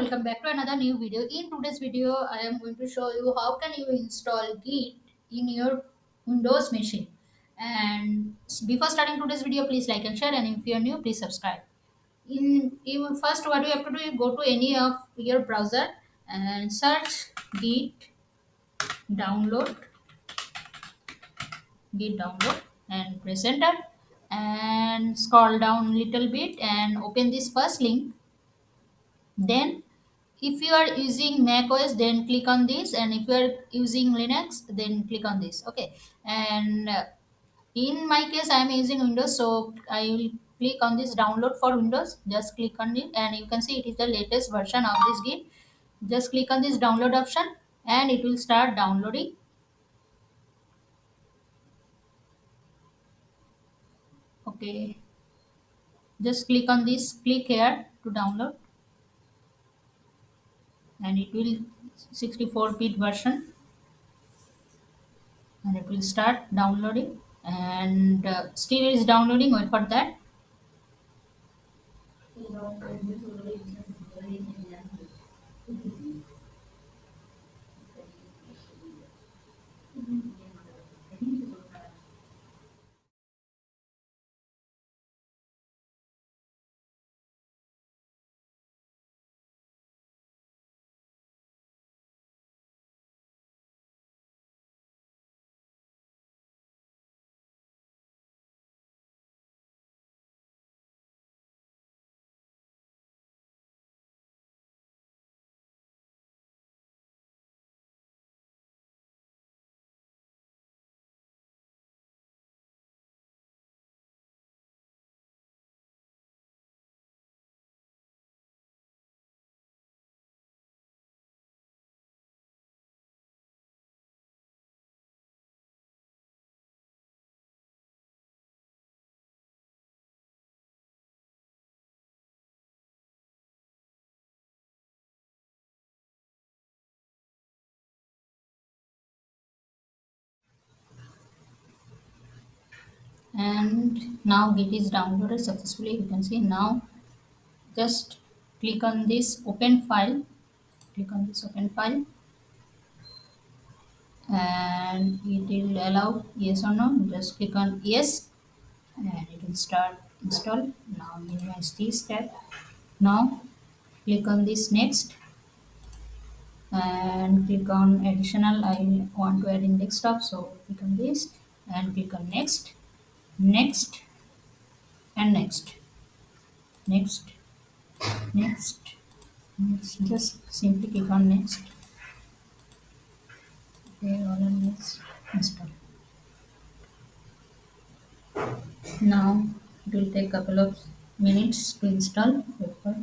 welcome back to another new video. In today's video, I am going to show you how can you install Git in your Windows machine. And before starting today's video, please like and share. And if you are new, please subscribe. First, what you have to do, you go to any of your browser and search Git download, Git download, and press enter. And scroll down a little bit and open this first link. Then if you are using Mac OS, then click on this, and if you are using Linux, then click on this. Okay. And in my case, I am using Windows, so I will click on this download for Windows. Just click on it, and you can see it is the latest version of this game. Just click on this download option, and it will start downloading. Okay, just click on this, click here to download, and it will 64-bit version, and it will start downloading. And still is downloading. Wait for that. And now Git is downloaded successfully. You can see now. Just click on this open file. Click on this open file, and it will allow yes or no. Just click on yes, and it will start install. Now minimize this tab. Now click on this next, and click on additional. I want to add in desktop, so click on this and click on next, next, and next, next, next, next. Just simply click on next. Okay, all on next install. Now it will take couple of minutes to install. Wait for.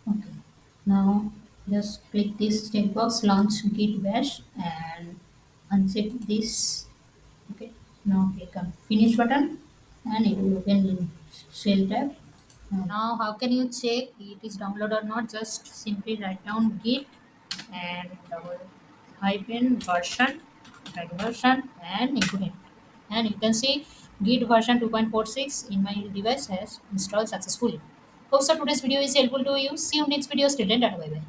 Okay. Now just click this checkbox launch git bash and uncheck this. Okay. Now click on finish button and it will open in shell tab. Now how can you check it is downloaded or not? Just simply write down git and double hyphen version, write version and include it. And you can see git version 2.46 in my device has installed successfully. Hope so today's video is helpful to you. See you next video. Still, bye bye.